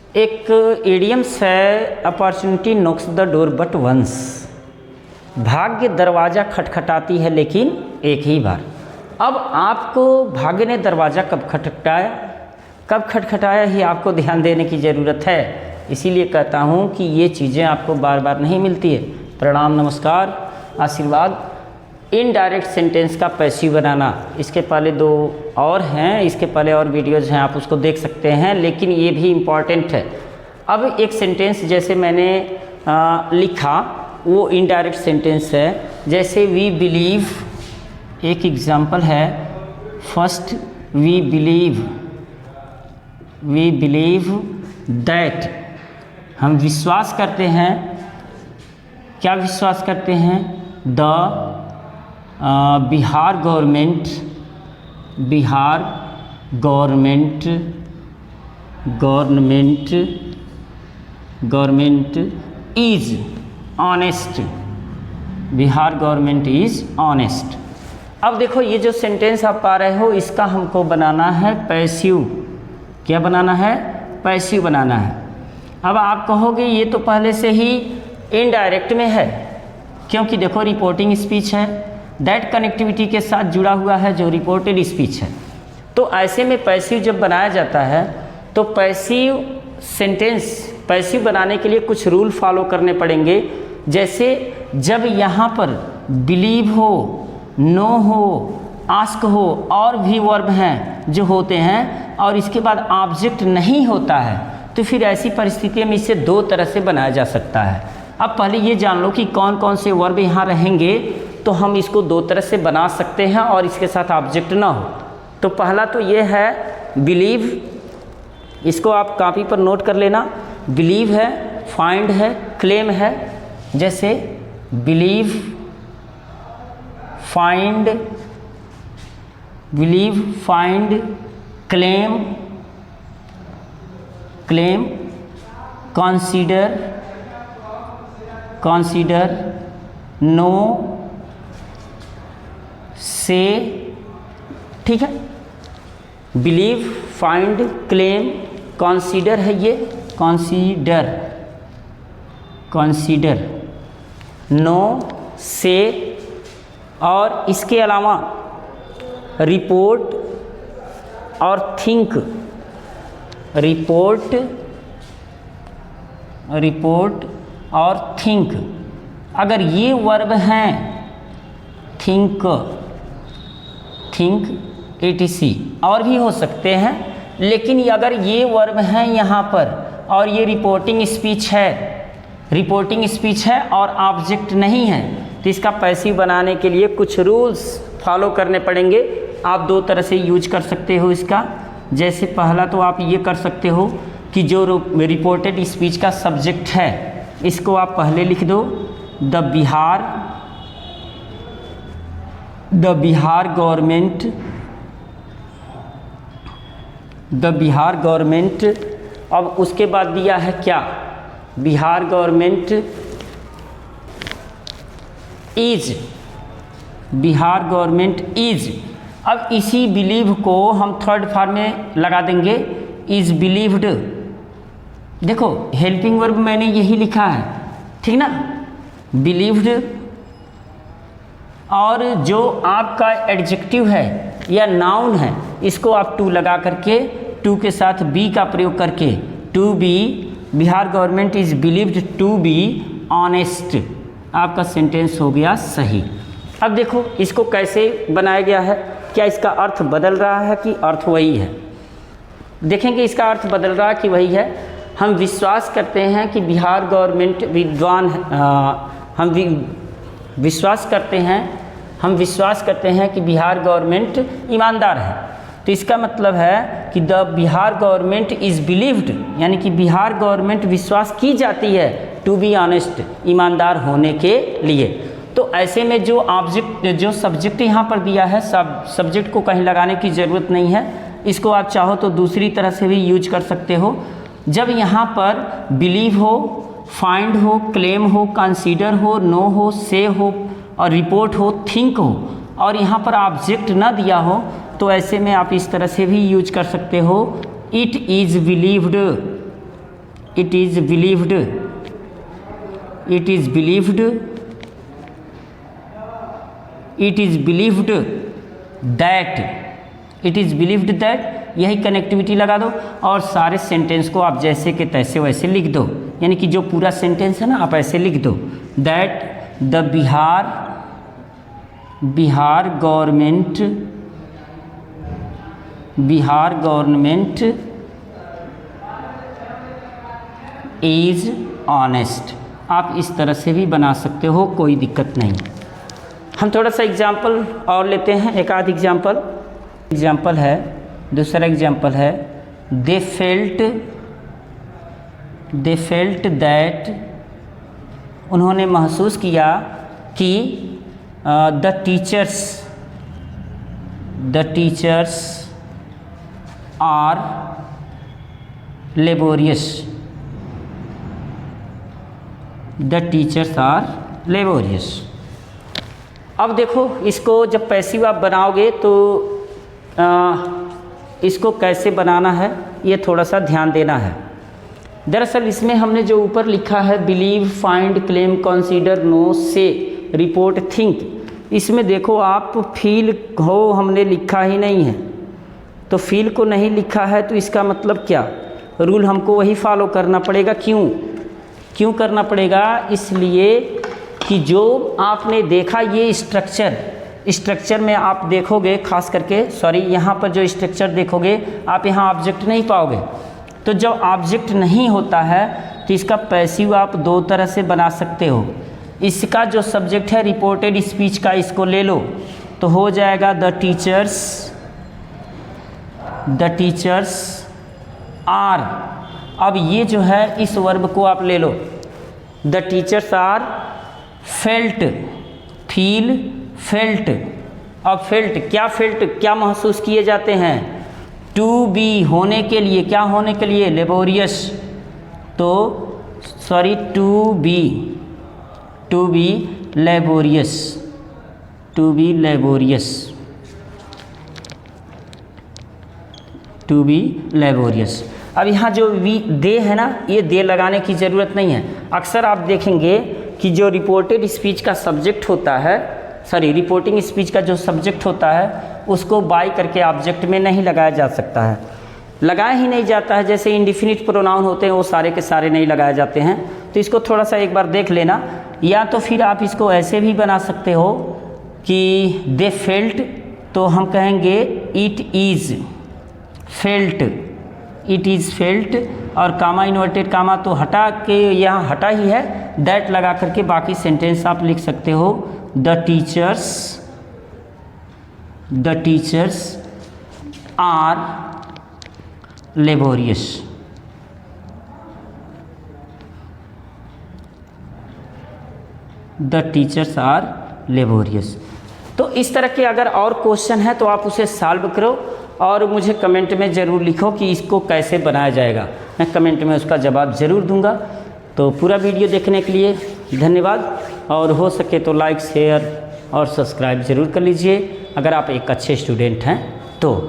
एक इडियम्स है, opportunity knocks the door but once. भाग्य दरवाज़ा खटखटाती है लेकिन एक ही बार। अब आपको भाग्य ने दरवाज़ा कब खटखटाया ही आपको ध्यान देने की ज़रूरत है। इसीलिए कहता हूँ कि ये चीज़ें आपको बार बार नहीं मिलती है। प्रणाम, नमस्कार, आशीर्वाद। इनडायरेक्ट सेंटेंस का पैसिव बनाना, इसके पहले 2 और हैं, इसके पहले और वीडियोज़ हैं, आप उसको देख सकते हैं, लेकिन ये भी इम्पॉर्टेंट है। अब एक सेंटेंस जैसे मैंने लिखा वो इनडायरेक्ट सेंटेंस है। जैसे वी बिलीव, एक एग्जाम्पल है, फर्स्ट वी बिलीव दैट, हम विश्वास करते हैं। क्या विश्वास करते हैं? The Bihar government is honest. Bihar government is honest. अब देखो ये जो सेंटेंस आप पा रहे हो, इसका हमको बनाना है पैसिव। क्या बनाना है? पैसिव बनाना है। अब आप कहोगे ये तो पहले से ही इनडायरेक्ट में है, क्योंकि देखो रिपोर्टिंग स्पीच है, दैट कनेक्टिविटी के साथ जुड़ा हुआ है जो रिपोर्टेड स्पीच है। तो ऐसे में पैसिव जब बनाया जाता है तो पैसिव सेंटेंस, पैसिव बनाने के लिए कुछ रूल फॉलो करने पड़ेंगे। जैसे जब यहाँ पर बिलीव हो, नो हो, आस्क हो और भी वर्ब हैं जो होते हैं और इसके बाद ऑब्जेक्ट नहीं होता है, तो फिर ऐसी परिस्थिति में इसे 2 तरह से बनाया जा सकता है। अब पहले ये जान लो कि कौन कौन से वर्ब यहाँ रहेंगे, तो हम इसको 2 तरह से बना सकते हैं और इसके साथ ऑब्जेक्ट ना हो। तो पहला तो ये है बिलीव, इसको आप कॉपी पर नोट कर लेना। बिलीव है, फाइंड है, क्लेम है। जैसे believe, find, claim, consider, know, say. ठीक है, बिलीव, फाइंड, क्लेम, कंसीडर है ये, कंसीडर, नो, से। और इसके अलावा रिपोर्ट और थिंक, रिपोर्ट और थिंक। अगर ये वर्ब हैं, थिंक, etc और भी हो सकते हैं, लेकिन अगर ये वर्ब हैं यहाँ पर और ये रिपोर्टिंग स्पीच है और ऑब्जेक्ट नहीं है, तो इसका पैसिव बनाने के लिए कुछ रूल्स फॉलो करने पड़ेंगे। आप 2 तरह से यूज कर सकते हो इसका। जैसे पहला तो आप ये कर सकते हो कि जो रिपोर्टेड स्पीच का सब्जेक्ट है, इसको आप पहले लिख दो, द बिहार गवर्नमेंट। अब उसके बाद दिया है क्या? Bihar government is. अब इसी बिलीव को हम थर्ड फॉर्म में लगा देंगे, इज़ बिलीव्ड। देखो हेल्पिंग वर्ब मैंने यही लिखा है, ठीक ना, बिलीव्ड। और जो आपका एडजेक्टिव है या नाउन है, इसको आप टू लगा करके, टू के साथ बी का प्रयोग करके, to be, Bihar government is believed to be honest, आपका सेंटेंस हो गया सही। अब देखो इसको कैसे बनाया गया है, क्या इसका अर्थ बदल रहा है कि अर्थ वही है? देखेंगे इसका अर्थ बदल रहा है कि वही है। हम विश्वास करते हैं कि बिहार गवर्नमेंट विद्वान है, हम विश्वास करते हैं कि बिहार गवर्नमेंट ईमानदार है। तो इसका मतलब है कि the Bihar government is believed, यानी कि बिहार गवर्नमेंट विश्वास की जाती है टू बी ऑनेस्ट, ईमानदार होने के लिए। तो ऐसे में जो सब्जेक्ट यहाँ पर दिया है, सब्जेक्ट को कहीं लगाने की ज़रूरत नहीं है। इसको आप चाहो तो दूसरी तरह से भी यूज कर सकते हो। जब यहाँ पर बिलीव हो, फाइंड हो, क्लेम हो, कंसीडर हो, नो हो, से हो और रिपोर्ट हो, थिंक हो और यहाँ पर ऑब्जेक्ट ना दिया हो, तो ऐसे में आप इस तरह से भी यूज कर सकते हो, it is believed, it is believed that यही कनेक्टिविटी लगा दो और सारे सेंटेंस को आप जैसे के तैसे वैसे लिख दो, यानी कि जो पूरा सेंटेंस है ना आप ऐसे लिख दो that the Bihar government is honest. आप इस तरह से भी बना सकते हो, कोई दिक्कत नहीं। हम थोड़ा सा एग्जाम्पल और लेते हैं, एक आध एग्जाम्पल है। दूसरा एग्जाम्पल है दे फेल्ट दैट, उन्होंने महसूस किया कि द टीचर्स आर लेबोरियस। अब देखो इसको जब पैसिव आप बनाओगे तो इसको कैसे बनाना है ये थोड़ा सा ध्यान देना है। दरअसल इसमें हमने जो ऊपर लिखा है believe, find, claim, consider, know, say, report, think, इसमें देखो आप फील हो हमने लिखा ही नहीं है। तो फील को नहीं लिखा है तो इसका मतलब क्या, रूल हमको वही फॉलो करना पड़ेगा। क्यों करना पड़ेगा? इसलिए कि जो आपने देखा ये स्ट्रक्चर में आप देखोगे, खास करके यहाँ पर जो स्ट्रक्चर देखोगे आप यहाँ ऑब्जेक्ट नहीं पाओगे। तो जब ऑब्जेक्ट नहीं होता है तो इसका पैसिव आप दो तरह से बना सकते हो। इसका जो सब्जेक्ट है रिपोर्टेड स्पीच का, इसको ले लो तो हो जाएगा द टीचर्स आर। अब ये जो है इस वर्ब को आप ले लो, the teachers are felt, felt. अब फेल्ट क्या महसूस किए जाते हैं? टू बी, होने के लिए, क्या होने के लिए? लेबोरियस। तो टू बी लेबोरियस। अब यहाँ जो दे है ना, ये दे लगाने की ज़रूरत नहीं है। अक्सर आप देखेंगे कि जो रिपोर्टेड स्पीच का सब्जेक्ट होता है, रिपोर्टिंग स्पीच का जो सब्जेक्ट होता है उसको बाय करके ऑब्जेक्ट में नहीं लगाया जा सकता है, लगाया ही नहीं जाता है। जैसे इंडिफिनिट प्रोनाउन होते हैं वो सारे के सारे नहीं लगाए जाते हैं। तो इसको थोड़ा सा एक बार देख लेना। या तो फिर आप इसको ऐसे भी बना सकते हो कि दे फेल्ट, तो हम कहेंगे इट इज़ फेल्ट, और कामा इन्वर्टेड कामा तो हटा के यहाँ हटा ही है, दैट लगा करके बाकी सेंटेंस आप लिख सकते हो द टीचर्स आर लेबोरियस। तो इस तरह के अगर और क्वेश्चन है तो आप उसे सॉल्व करो और मुझे कमेंट में ज़रूर लिखो कि इसको कैसे बनाया जाएगा। मैं कमेंट में उसका जवाब ज़रूर दूंगा। तो पूरा वीडियो देखने के लिए धन्यवाद, और हो सके तो लाइक, शेयर और सब्सक्राइब ज़रूर कर लीजिए अगर आप एक अच्छे स्टूडेंट हैं तो।